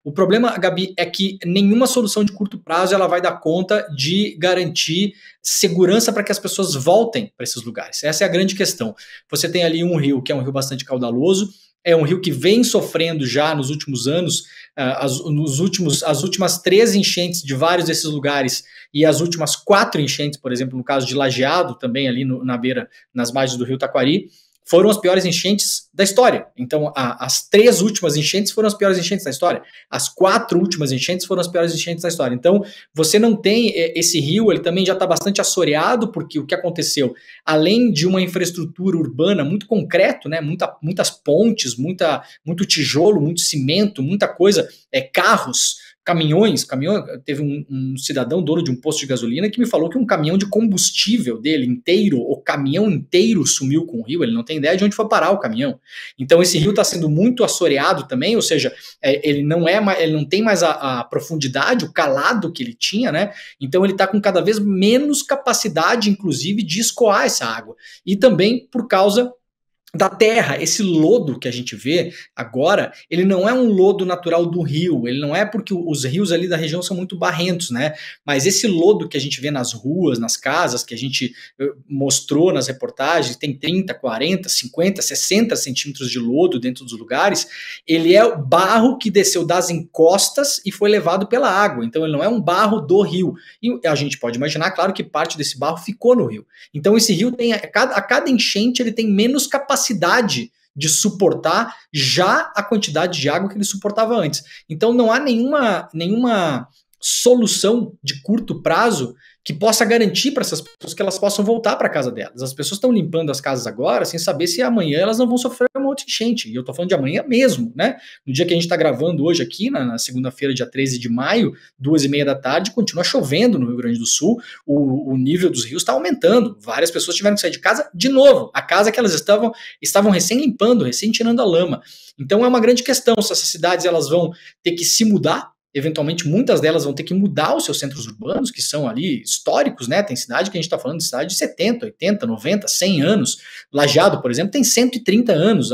O problema, Gabi, é que nenhuma solução de curto prazo ela vai dar conta de garantir segurança para que as pessoas voltem para esses lugares. Essa é a grande questão. Você tem ali um rio que é um rio bastante caudaloso, é um rio que vem sofrendo já nos últimos anos, as últimas 3 enchentes de vários desses lugares e as últimas 4 enchentes, por exemplo, no caso de Lajeado, também ali na beira, nas margens do rio Taquari, foram as piores enchentes da história. Então, as 3 últimas enchentes foram as piores enchentes da história. As 4 últimas enchentes foram as piores enchentes da história. Então, você não tem esse rio, ele também já está bastante assoreado, porque o que aconteceu? Além de uma infraestrutura urbana muito concreto, né, muitas pontes, muito tijolo, muito cimento, muita coisa, carros, caminhões, teve um cidadão dono de um posto de gasolina que me falou que um caminhão de combustível dele inteiro, o caminhão inteiro sumiu com o rio, ele não tem ideia de onde foi parar o caminhão. Então esse rio está sendo muito assoreado também, ou seja, ele não tem mais a profundidade, o calado que ele tinha, né? Então ele está com cada vez menos capacidade, inclusive, de escoar essa água. E também por causa da terra, esse lodo que a gente vê agora, ele não é um lodo natural do rio, ele não é porque os rios ali da região são muito barrentos, né? Mas esse lodo que a gente vê nas ruas, nas casas, que a gente mostrou nas reportagens, tem 30, 40, 50, 60 centímetros de lodo dentro dos lugares, ele é o barro que desceu das encostas e foi levado pela água, então ele não é um barro do rio. E a gente pode imaginar, claro, que parte desse barro ficou no rio. Então esse rio tem, a cada enchente, ele tem menos capacidade de suportar já a quantidade de água que ele suportava antes. Então não há nenhuma solução de curto prazo que possa garantir para essas pessoas que elas possam voltar para a casa delas. As pessoas estão limpando as casas agora sem saber se amanhã elas não vão sofrer uma outra enchente. E eu estou falando de amanhã mesmo, né? No dia que a gente está gravando hoje aqui, na segunda-feira, dia 13 de maio, 2h30 da tarde, continua chovendo no Rio Grande do Sul, o nível dos rios está aumentando. Várias pessoas tiveram que sair de casa de novo. A casa que elas estavam recém limpando, recém tirando a lama. Então é uma grande questão se essas cidades elas vão ter que se mudar. Eventualmente, muitas delas vão ter que mudar os seus centros urbanos, que são ali históricos, né? Tem cidade que a gente está falando de cidade de 70, 80, 90, 100 anos. Lajeado, por exemplo, tem 130 anos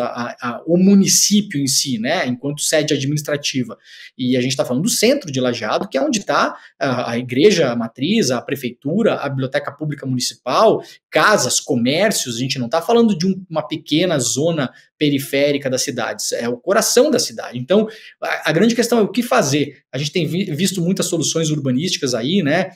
o município em si, né? Enquanto sede administrativa. E a gente está falando do centro de Lajeado, que é onde está a igreja matriz, a prefeitura, a biblioteca pública municipal, casas, comércios. A gente não está falando de uma pequena zona periférica das cidades, é o coração da cidade. Então, a grande questão é o que fazer. A gente tem visto muitas soluções urbanísticas aí, né?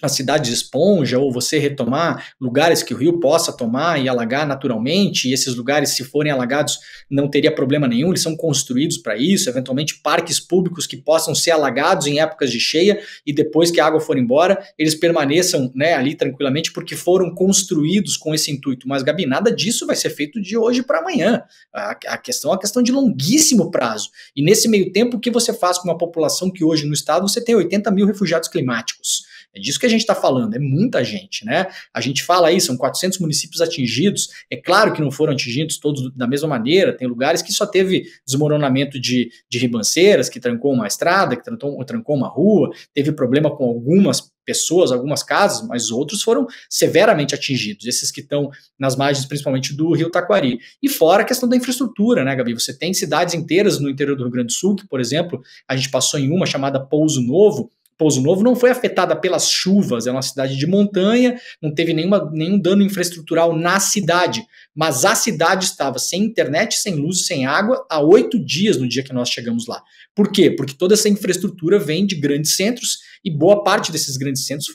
A cidade de esponja, ou você retomar lugares que o rio possa tomar e alagar naturalmente, e esses lugares, se forem alagados, não teria problema nenhum, eles são construídos para isso, eventualmente parques públicos que possam ser alagados em épocas de cheia, e depois que a água for embora, eles permaneçam, né, ali tranquilamente, porque foram construídos com esse intuito. Mas, Gabi, nada disso vai ser feito de hoje para amanhã. A questão é uma questão de longuíssimo prazo. E nesse meio tempo, o que você faz com uma população que hoje no estado você tem 80 mil refugiados climáticos? É disso que a gente está falando, é muita gente, né? A gente fala aí, são 400 municípios atingidos, é claro que não foram atingidos todos da mesma maneira, tem lugares que só teve desmoronamento de ribanceiras, que trancou uma estrada, que trancou uma rua, teve problema com algumas pessoas, algumas casas, mas outros foram severamente atingidos, esses que estão nas margens principalmente do rio Taquari. E fora a questão da infraestrutura, né, Gabi? Você tem cidades inteiras no interior do Rio Grande do Sul, que, por exemplo, a gente passou em uma chamada Pouso Novo. Pouso Novo não foi afetada pelas chuvas, é uma cidade de montanha, não teve nenhum dano infraestrutural na cidade, mas a cidade estava sem internet, sem luz, sem água há 8 dias no dia que nós chegamos lá. Por quê? Porque toda essa infraestrutura vem de grandes centros e boa parte desses grandes centros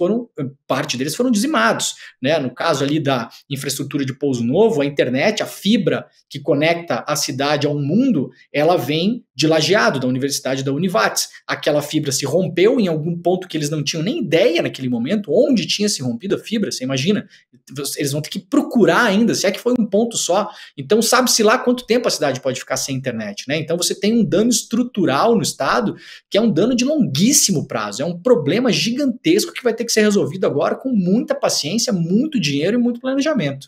parte deles foram dizimados, né? No caso ali da infraestrutura de Pouso Novo, a internet, a fibra que conecta a cidade ao mundo, ela vem de Lajeado, da Universidade da Univates. Aquela fibra se rompeu em algum ponto que eles não tinham nem ideia naquele momento, onde tinha se rompido a fibra, você imagina? Eles vão ter que procurar ainda, se é que foi um ponto só. Então sabe-se lá quanto tempo a cidade pode ficar sem internet, né? Então você tem um dano estrutural no estado, que é um dano de longuíssimo prazo, é um problema gigantesco que vai ter que ser resolvido agora com muita paciência, muito dinheiro e muito planejamento.